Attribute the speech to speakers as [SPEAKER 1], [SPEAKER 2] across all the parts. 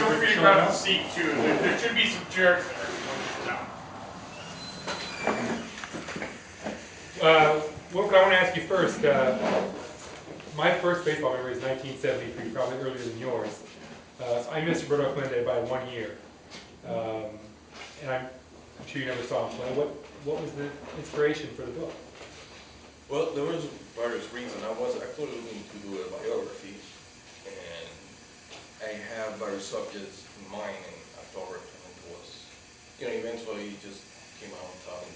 [SPEAKER 1] feel free to grab a seat too. There should be some chairs there. Wilfred, I want to ask you first. My first baseball memory is 1973, probably earlier than yours. So I missed Roberto Clemente by 1 year. And I'm sure you never saw him play. What was the inspiration for the book?
[SPEAKER 2] Well, there was various reasons. I was actually looking to do a biography, and I have various subjects in mind, and I thought Roberto Clemente was, eventually it just came out on top in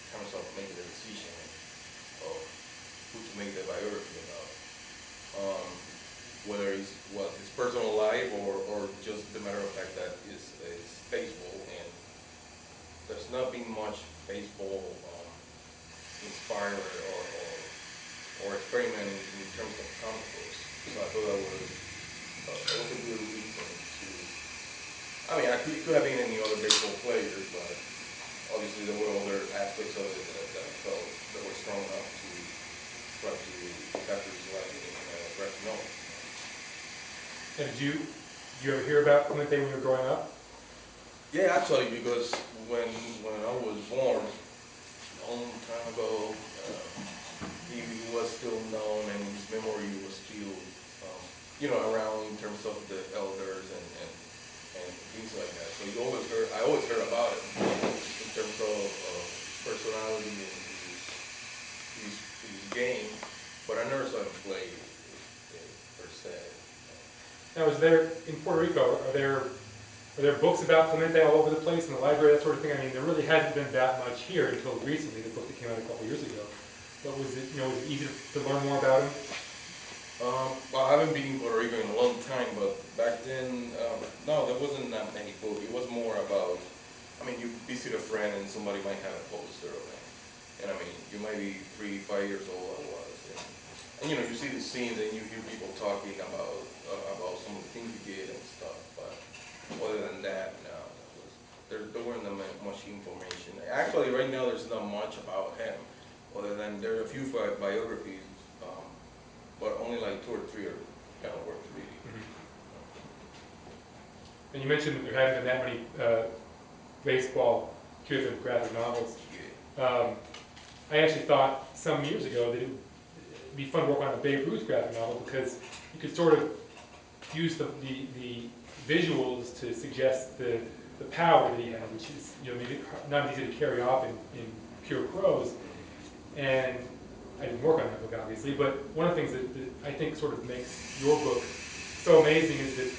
[SPEAKER 2] terms of making the decision of who to make the biography about. Whether it was his personal life or just the matter of fact that it's baseball, and there's not been much baseball inspired or experiment in terms of comic books. So I thought that was a good reason to. I mean, it could have been any other baseball players, but obviously there were other aspects of it that I felt that were strong enough to try to capture his life in a graphic novel.
[SPEAKER 1] And did you ever hear about Clemente when you were growing up?
[SPEAKER 2] Yeah, actually, because when I was born, a long time ago, he was still known and his memory was still, around in terms of the elders and things like that. So I always heard about it in terms of personality and his game, but I never saw him play per se.
[SPEAKER 1] Now, in Puerto Rico, are there books about Clemente all over the place in the library, that sort of thing? I mean, there really hasn't been that much here until recently, the book that came out a couple years ago. But was it easy to learn more about him?
[SPEAKER 2] Well, I haven't been in Puerto Rico in a long time, but back then, no, there wasn't that many books. It was more about, you visit a friend and somebody might have a poster of him. And you might be 3, 5 years old, I was. And you see the scenes and you hear people talking about some of the things he did and stuff. But other than that, no, there weren't that much information. Actually, right now, there's not much about him, other than there are a few biographies, but only like 2 or 3 are kind of worth reading.
[SPEAKER 1] Mm-hmm. And you mentioned that there hadn't been that many baseball-driven graphic novels.
[SPEAKER 2] Yeah.
[SPEAKER 1] I actually thought some years ago that it would be fun to work on a Babe Ruth graphic novel because you could sort of use the visuals to suggest the power that he had, which is maybe not easy to carry off in pure prose. And I didn't work on that book, obviously, but one of the things that I think sort of makes your book so amazing is that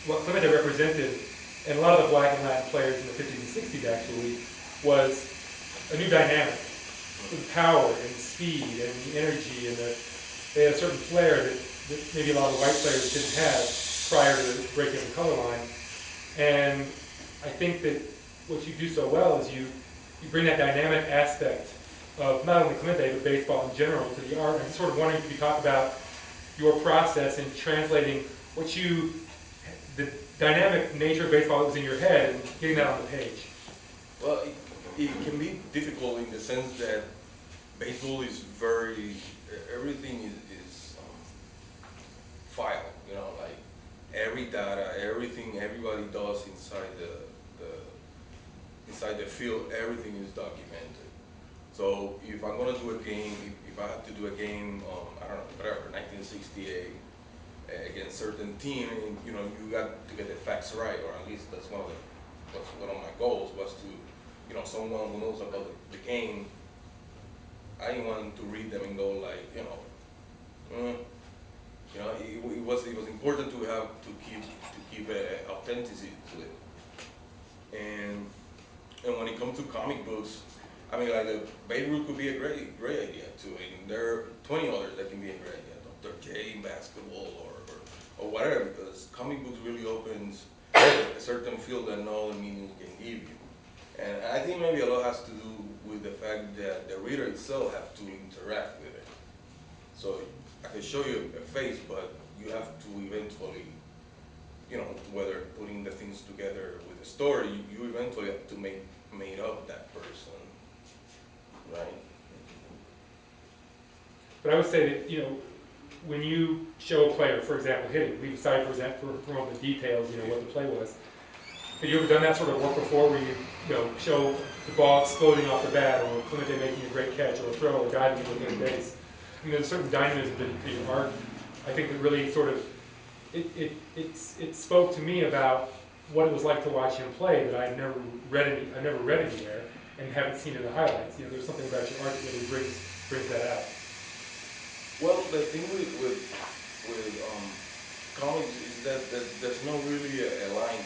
[SPEAKER 1] what Clemente represented, and a lot of the black and Latin players in the 50s and 60s actually, was a new dynamic. The power and the speed and the energy, and they had a certain flair that maybe a lot of the white players didn't have prior to the breaking of the color line. And I think that what you do so well is you bring that dynamic aspect of not only Clemente, but baseball in general to the art. I'm sort of wondering if you could talk about your process in translating the dynamic nature of baseball that was in your head and getting that on the page.
[SPEAKER 2] Well, it can be difficult in the sense that baseball is everything is filed, like every data, everything everybody does inside the field, everything is documented. So if I'm gonna do a game, if I have to do a game, I don't know, whatever, 1968 against certain team, and you got to get the facts right, or at least that's one of my goals was to, someone who knows about the game. I didn't want to read them and go like, it was important to keep authenticity to it. And when it comes to comic books, like the Babe Ruth could be a great idea too. And there are 20 others that can be a great idea. Dr. J in basketball or whatever, because comic books really opens a certain field that no other medium can give you. And I think maybe a lot has to do with the fact that the reader itself has to interact with it. So I can show you a face, but you have to eventually, whether putting the things together with a story, you eventually have to make up that person, right?
[SPEAKER 1] But I would say that, when you show a player, for example, hitting, leave aside from all the details, what the play was. Have you ever done that sort of work before, where you show the ball exploding off the bat, or Clemente making a great catch, or a throw, or diving into third base? I mean, there's a certain dynamism to your art, I think, that really sort of it spoke to me about what it was like to watch him play that I've never read anywhere and haven't seen in the highlights. There's something about your art that really brings that out.
[SPEAKER 2] Well, the thing with comics is that there's no really a line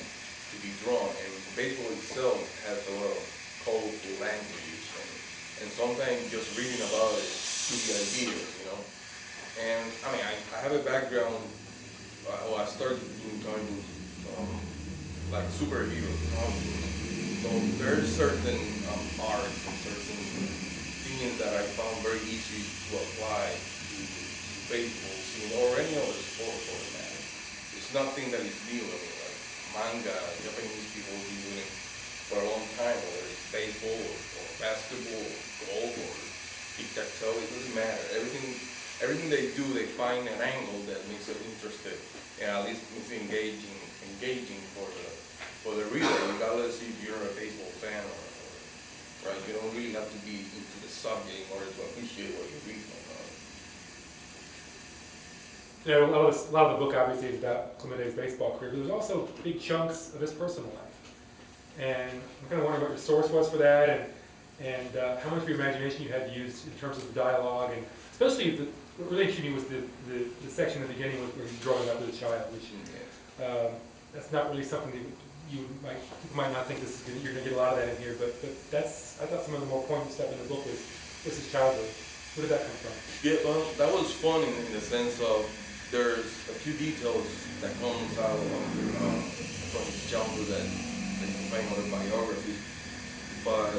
[SPEAKER 2] to be drawn, and baseball itself has a lot of colorful language, and sometimes just reading about it gives you ideas. And I mean, I have a background. Well, I started doing comic books, like superhero comic books. So there's certain arts and certain things that I found very easy to apply to baseball, scene, or any other sport for that matter. It's nothing that is new. I mean, like manga, Japanese people have been doing it for a long time, whether it's baseball or basketball or golf or tic-tac-toe, it doesn't matter. Everything they do, they find an angle that makes it interesting, and at least it's engaging for the reader, regardless if you're a baseball fan or right. You don't really have to be into the subject in order to appreciate what you're reading about.
[SPEAKER 1] A lot of the book obviously is about Clemente's baseball career, but there's also big chunks of his personal life. And I'm kind of wondering what your source was for that, and how much of your imagination you had to use in terms of the dialogue, and especially what really interested me was the section in the beginning where he's growing up as a child, which that's not really something that people might not think you're going to get a lot of that in here, but I thought some of the more poignant stuff in the book was his childhood. Where did that come from?
[SPEAKER 2] Yeah, well, that was fun in the sense of there's a few details that comes out from his childhood that you can find in other biographies, but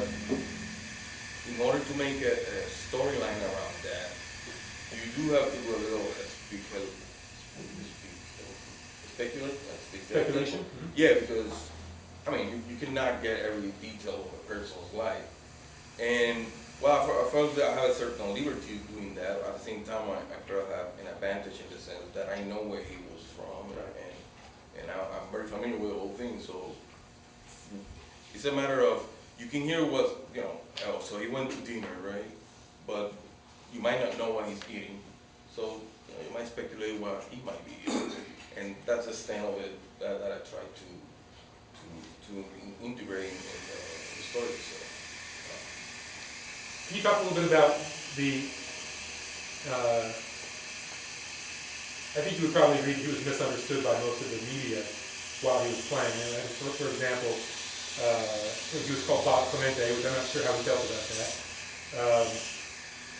[SPEAKER 2] in order to make a storyline around that, you do have to do a little
[SPEAKER 1] Speculation?
[SPEAKER 2] speculation.
[SPEAKER 1] Mm-hmm.
[SPEAKER 2] Yeah, because I mean, you cannot get every detail of a person's life, and well, I felt that I had a certain liberty doing that. At the same time, I felt I have an advantage in the sense that I know where he was from, and I'm very familiar with the whole thing. So it's a matter of you can hear what Oh, so he went to dinner, right? But you might not know what he's eating, so you might speculate what he might be eating, and that's the stand of it that I try to integrate in the story itself.
[SPEAKER 1] Can you talk a little bit about the? I think you would probably agree that he was misunderstood by most of the media while he was playing. For example, he was called Bob Clemente, which I'm not sure how he felt about that.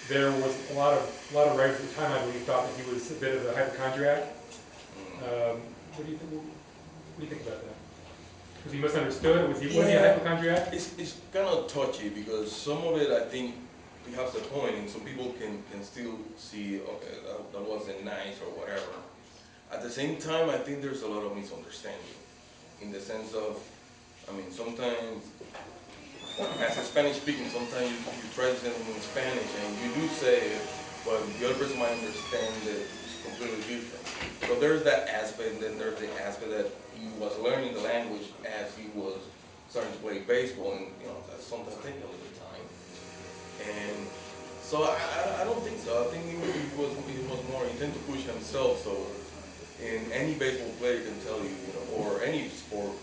[SPEAKER 1] There was a lot of writers at the time, I believe, thought that he was a bit of a hypochondriac. What do you think? What do you think about that? Was he misunderstood? Was he a hypochondriac?
[SPEAKER 2] It's kind of touchy because some of it I think he has a point, and some people can still see okay that wasn't nice or whatever. At the same time, I think there's a lot of misunderstanding in the sense of, I mean, sometimes as a Spanish speaking, sometimes you try to say something in Spanish and you do say it, but the other person might understand that it's completely different. So there's that aspect, and then there's the aspect that he was learning the language as he was starting to play baseball, and that's sometimes take a little bit of time. And so I don't think so. I think he was more intent to push himself. So, and any baseball player can tell you, or any sportsman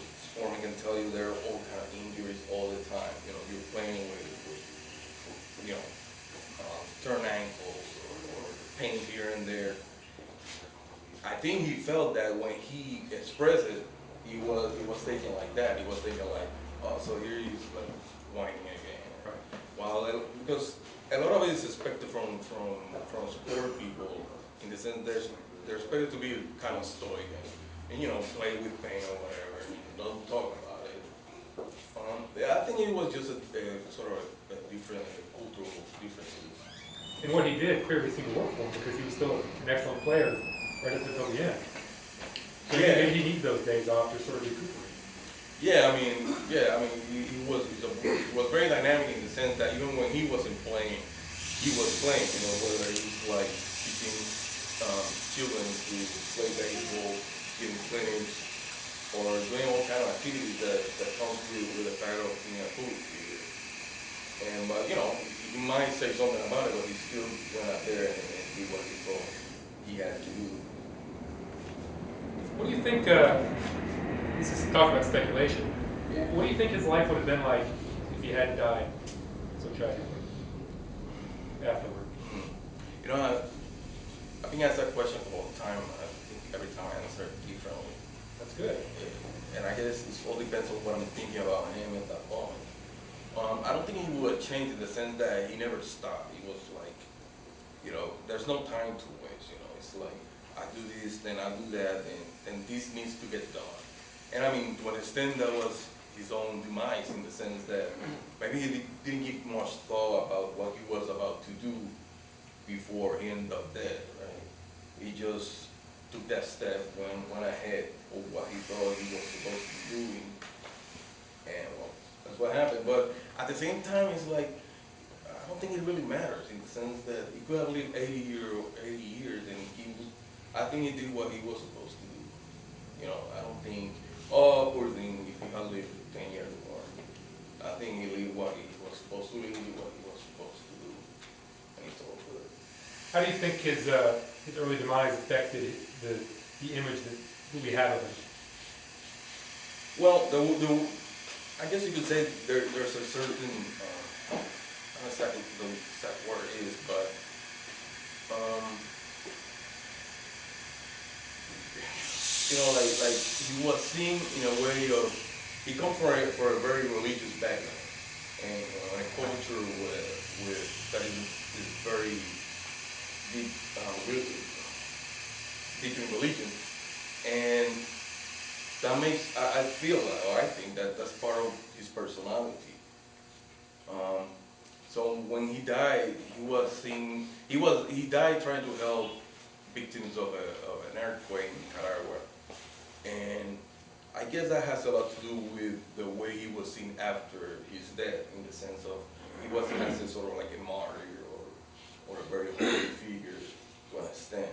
[SPEAKER 2] can tell you there are all kind of injuries all the time. You're playing with turn ankles or pain here and there. I think he felt that when he expressed it, he was thinking like that. He was thinking like, oh, so here he's like whining again.
[SPEAKER 1] Right.
[SPEAKER 2] While because a lot of it is expected from sport people in the sense they're expected to be kind of stoic and play with pain or whatever and don't talk about it. Yeah, I think it was just a sort of a different cultural differences.
[SPEAKER 1] And what he did clearly seemed to work for him because he was still an excellent player right up until the end. So
[SPEAKER 2] Yeah,
[SPEAKER 1] maybe he needed those days off to sort of recuperate.
[SPEAKER 2] yeah. I mean, he was very dynamic in the sense that even when he wasn't playing, he was playing. Whether he's like keeping say something about it, but he still went out there and did what he thought he had to do.
[SPEAKER 1] What do you think, this is talking about speculation, what do you think his life would have been like if he hadn't died so tragically afterward?
[SPEAKER 2] Hmm. You know, I've been asked that question a couple of times. I think every time I answer it differently.
[SPEAKER 1] That's good.
[SPEAKER 2] And I guess it all depends on what I'm thinking about him at that moment. I don't think he would have changed in the sense that he never stopped. He was like, there's no time to waste. It's like I do this, then I do that, and this needs to get done. And I mean, to an extent, that was his own demise in the sense that maybe he didn't give much thought about what he was about to do before he ended up dead, right? He just took that step, went ahead of what he thought he was supposed to be doing, and well, that's what happened. But at the same time, it's like I don't think it really matters in the sense that he could have lived 80 years, and I think he did what he was supposed to do. I don't think, oh, poor thing, if he had lived 10 years more. I think he lived what he was supposed to live, what he was supposed to do, and it's all good.
[SPEAKER 1] How do you think his early demise affected the image that we have of him?
[SPEAKER 2] Well, I guess you could say there's a certain, I don't know exactly the exact word is, but like he was seen in a way of, he comes for a very religious background, and in a culture that is very deep, deep in religion, and that makes I feel that, or I think that that's part of his personality. Um, so when he died, he died trying to help victims of an earthquake in Nicaragua, and I guess that has a lot to do with the way he was seen after his death, in the sense of he wasn't as a sort of like a martyr or a very holy figure to an extent.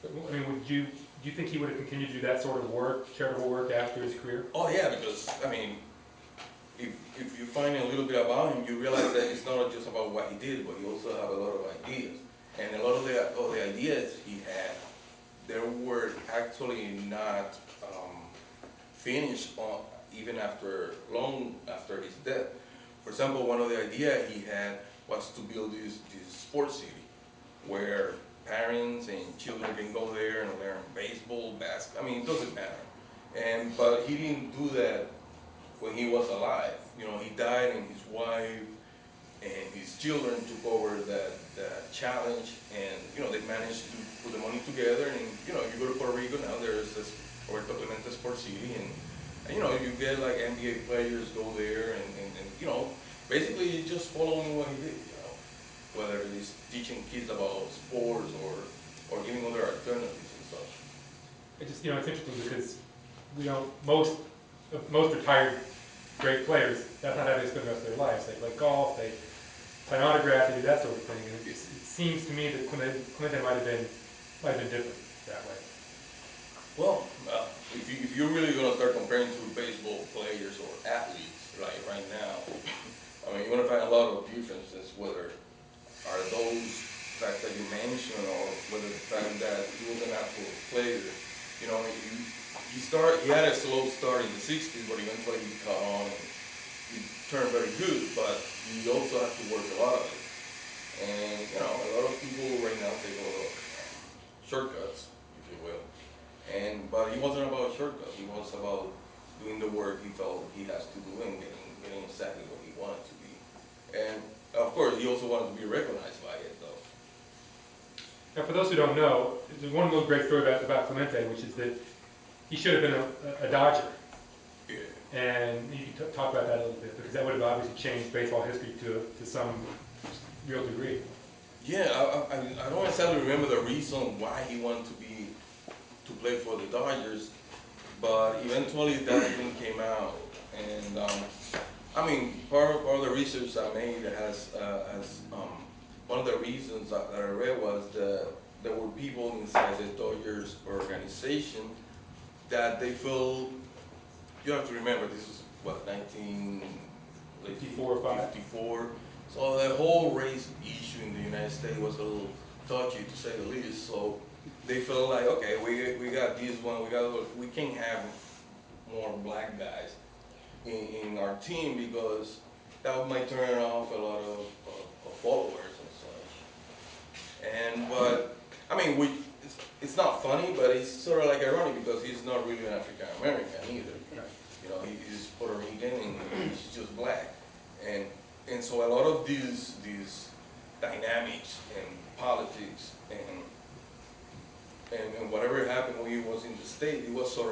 [SPEAKER 1] I mean, do you think he would have continued to do that sort of work, charitable work, after his career?
[SPEAKER 2] Oh yeah, because I mean, if you find a little bit about him, you realize that it's not just about what he did, but he also have a lot of ideas, and a lot of the ideas he had, they were actually not finished even long after his death. For example, one of the ideas he had was to build this sports city where parents and children can go there and learn baseball, basketball. I mean, it doesn't matter. But he didn't do that when he was alive. He died, and his wife and his children took over that challenge, and they managed to put the money together. And you go to Puerto Rico now, there's this Roberto Clemente Sports City, and you get like NBA players go there, and basically it's just following what he did. Whether it's teaching kids about sports or giving other alternatives and such.
[SPEAKER 1] It's interesting because most retired great players, that's not how they spend the rest of their lives. They play golf, they play autograph, they do that sort of thing. And it seems to me that Clemente might have been different that way.
[SPEAKER 2] Well, if you're really going to start comparing to baseball players or athletes, like right now, I mean, you're going to find a lot of differences, whether are those facts that you mentioned, or whether the fact that he was a natural player. He had a slow start in the 60s, but eventually he caught on, and he turned very good, but he also had to work a lot of it. And, a lot of people right now take a lot of shortcuts, if you will. But he wasn't about shortcuts. He was about doing the work he felt he has to do, and getting exactly what he wanted to be. And of course, he also wanted to be recognized by it, though.
[SPEAKER 1] Now, for those who don't know, there's one little great story about Clemente, which is that he should have been a Dodger.
[SPEAKER 2] Yeah.
[SPEAKER 1] And you can talk about that a little bit, because that would have obviously changed baseball history to some real degree.
[SPEAKER 2] Yeah, I don't exactly remember the reason why he wanted to play for the Dodgers, but eventually that thing came out, and I mean, part of the research I made has one of the reasons that I read was that there were people inside the Dodgers organization that they felt, you have to remember, this was what,
[SPEAKER 1] 54 or 5?
[SPEAKER 2] 1954, So the whole race issue in the United States was a little touchy, to say the least. So they felt like, okay, we got this one, we can't have more black guys in our team because that might turn off a lot of followers and such. But I mean, it's not funny, but it's sort of like ironic because he's not really an African American either. You know, he's Puerto Rican and he's just black. And so a lot of these dynamics and politics and whatever happened when he was in the state, it was sort of